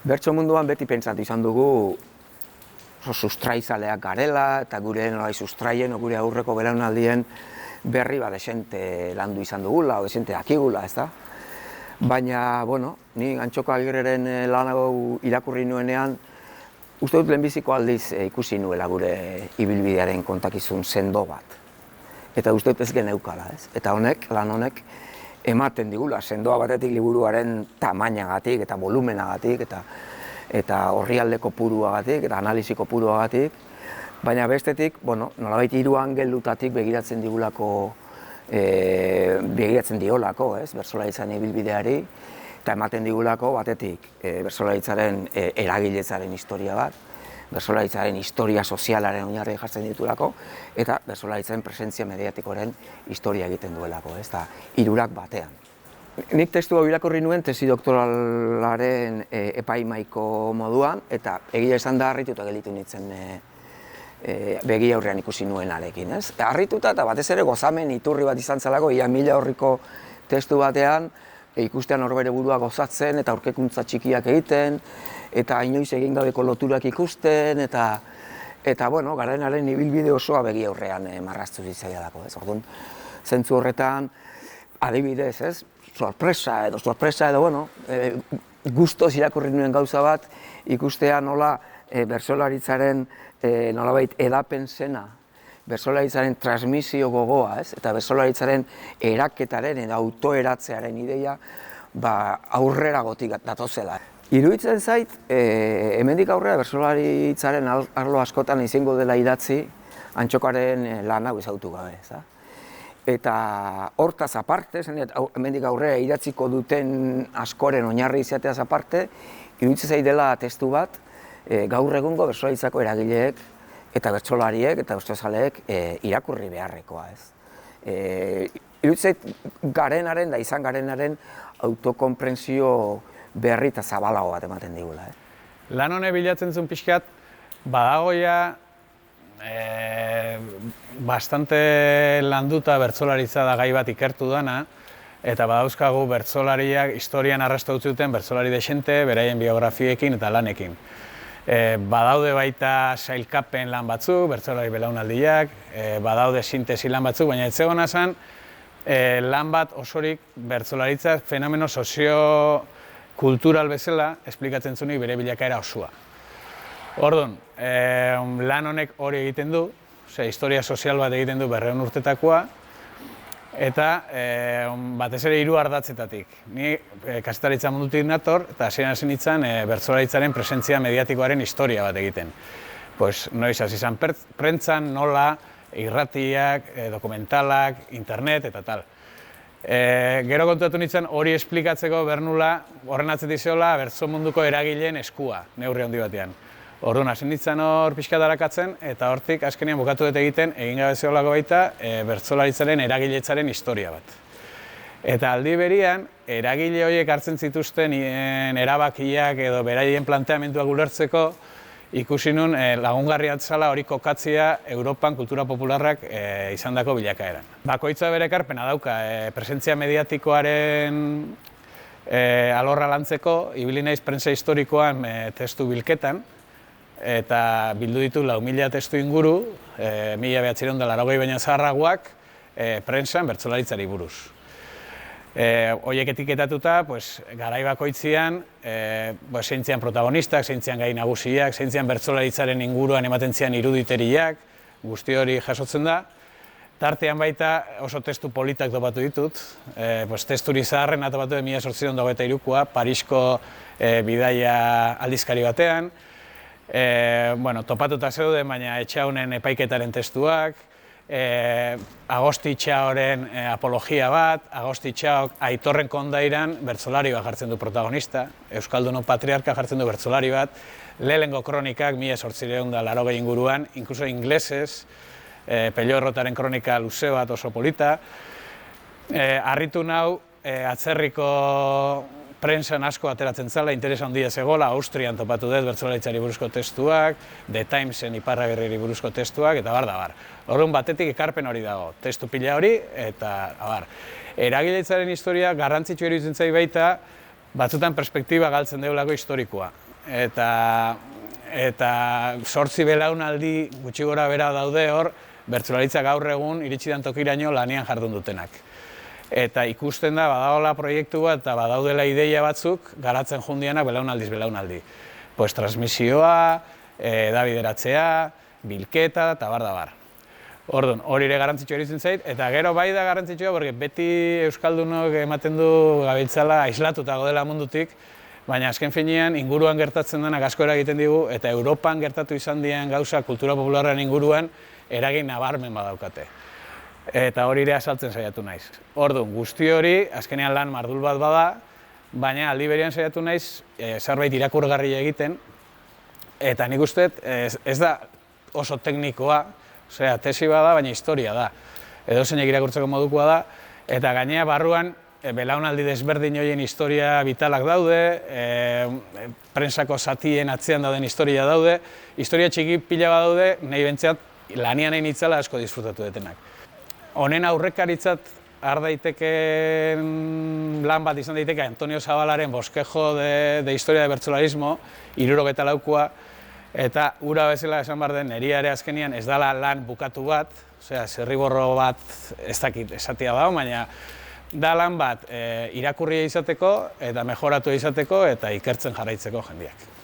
Bertso munduan beti pentsatu izan dugu sustraizaleak garela eta gure nolai sustraien o gure aurreko belaunaldien berri desente landu izan dugula, o desente dakigula, ezta? Baina, ni Antxoko Agirreren lan hau irakurri nuenean, uste dut lehenbiziko aldiz ikusi nuela gure ibilbidearen kontakizun sendo bat. Eta uste dut ez geneukala, ez? Eta lan honek, ematen digula, sendoa batetik liburuaren tamainagatik eta volumenagatik eta orrialde kopuruagatik eta analisi kopuruagatik, baina bestetik, nolabait hiru angelutatik begiratzen diolako, ez, bertsolaritzaren ibilbideari, eta ematen digulako batetik bertsolaritzaren eragiletzaren historia bat, bertsolaritzaren historia sozialaren oinarri jartzen ditulako, eta bertsolaritzaren presentzia mediatikoaren historia egiten duelako, ez da, hirurak batean. Nik testu hau irakurri nuen tesi doktoralaren epaimaiko moduan, eta egia esan da harrituta gelditu nintzen begi aurrean ikusi nuenarekin, ez? Harrituta eta batez ere gozamen iturri bat izan zelako, ia 1000 aurriko testu batean, ikustean horbere burua gozatzen eta aurkekuntza txikiak egiten, eta inoiz egin gabeko loturak ikusten, eta Gardenaren ibilbide osoa begi aurrean marraztu zitzaiadako, ez? Orduan, zentzu horretan, adibidez, ez? Sorpresa edo, gustoz irakurri nuen gauza bat, ikustea nola bertsolaritzaren nolabait edapen zena, bertsolaritzaren transmisio gogoa, ez? Eta bertsolaritzaren eraketaren edo autoeratzearen ideia aurrera gotik datozela. Iruditzen zait, hemendik aurrera bertsolaritzaren arlo askotan izango dela idatzi Antxokaren lan hau ezagutu gabe, ez? Eta hortaz aparte, hemendik aurrera idatziko duten askoren oinarri izateaz aparte, iruditzen zait dela testu bat, gaur egungo bertsolaritzako eragileek eta bertsolariek eta bertsolariek irakurri beharrekoa, ez. Iruditzen zait garenaren da izan garenaren autokonprentsio berri eta zabalago bat ematen digula. Lan honek bilatzen zuen pixkat, badagoia bastante landuta bertsolaritza da gai bat ikertu dana, eta badauzkagu bertsolariak historian arrastu utzi duten bertsolari dexente, beraien biografiekin eta lanekin. Badaude baita sailkapen lan batzuk, bertsolari belaunaldiak, badaude sintesi lan batzuk, baina ez zegona zen lan bat osorik bertsolaritza fenomeno sozio-kultural bezala esplikatzen zunik bere bilakaera osoa. Orduan, lan honek hori egiten du, historia sozial bat egiten du 200 urtetakoa, eta batez ere 3 ardatzetatik. Ni kazetaritza mundutik nator, eta hasieran hasi nintzen bertsolaritzaren presentzia mediatikoaren historia bat egiten. Noiz hasi izan prentzan, nola, irratiak, dokumentalak, internet eta tal. Gero kontuatu nintzen hori esplikatzeko bernula horren atzetik zehola bertso munduko eragileen eskua, neurri handi batean. Orduan, hasi nintzen hor pixka darakatzen, eta hortik azkenean bukatu dut egiten, egin gabe zeholako baita, bertsolaritzaren eragiletzaren historia bat. Eta aldi berian, eragile horiek hartzen zituzten erabakiak edo beraien planteamenduak ulertzeko, ikusi nun lagungarria zela hori kokatzea Europan kultura popularrak izandako bilakaeran. Bakoitza bere ekarpena dauka, presentzia mediatikoaren alorra lantzeko, ibili naiz prentsa historikoan testu bilketan, eta bildu ditu 4.000 testu inguru, 1980 baina zaharragoak, prentsan bertsolaritzari buruz. Horiek etiketatuta, garai bakoitzean, zeintzian protagonistak, zeintzian gai nagusiak, zeintzian bertsolaritzaren inguruan ematen zian iruditeriak, guzti hori jasotzen da. Tartean baita oso testu politak topatu ditut, testuri zaharrena topatu 1823koa, Parisko bidaia aldizkari batean, topatuta zeuden, baina Etxaunen epaiketaren testuak, Agosti Itxaoren apologia bat, Agosti Itxaok Aitorren Kondairan bertsolari bat jartzen du protagonista, Euskaldunon Patriarka jartzen du bertsolari bat, lehenengo kronikak 1880 inguruan, inkluso inglesez, Pello Errotaren kronika luze bat oso polita. Harritu nau, atzerriko prentsan asko ateratzen zala, interesa handia zegoela, Austrian topatu dut bertsolaritzari buruzko testuak, The Timesen iparragirriri buruzko testuak, eta bar. Orduan batetik ekarpen hori dago, testu pila hori, eta eragileitzaren historia garrantzitsu iruditzen zait baita, batzutan perspektiba galtzen deulako historikoa. eta 8 belaunaldi gutxi gora bera daude hor, bertsolaritzak gaur egun iritsi dan tokiraino lanean jardun dutenak. Eta ikusten da, badagoela proiektu bat eta badaudela ideia batzuk garatzen jundianak belaunaldiz belaunaldi. Pues transmisioa, edabideratzea, bilketa eta bar. Orduan, hori ere garrantzitsua iruditzen zait, eta gero bai da garrantzitsua, porque beti euskaldunok ematen du gabiltzala aislatuta godela mundutik, baina azken finean inguruan gertatzen denak asko eragiten digu, eta Europan gertatu izan diren gauza kultura popularren inguruan eragin nabarmen badaukate. Eta hori ere azaltzen saiatu naiz. Orduan, guzti hori, azkenean lan mardul bat bada, baina aldi berean saiatu naiz zerbait irakurgarria egiten, eta nik uste ez da oso teknikoa, osea, tesi bada, baina historia da. Edozeinek irakurtzeko modukoa da, eta gainea barruan belaunaldi desberdin horien historia vitalak daude, prentsako zatien atzean dauden historia daude, historia txiki pila bat daude, nahi bentzeat lanian nahi nitzala asko disfrutatu detenak. Honen aurrekaritzat har daiteken lan bat izan daiteke Antonio Zabalaren Bosquejo de Historia de Bertsolarismo, 74koa, eta ura bezala esan behar den, niri ere azkenian ez dela lan bukatu bat, osea, zirriborro bat ez dakit esatia da, baina da lan bat irakurria izateko eta mejoratu izateko eta ikertzen jarraitzeko jendeak.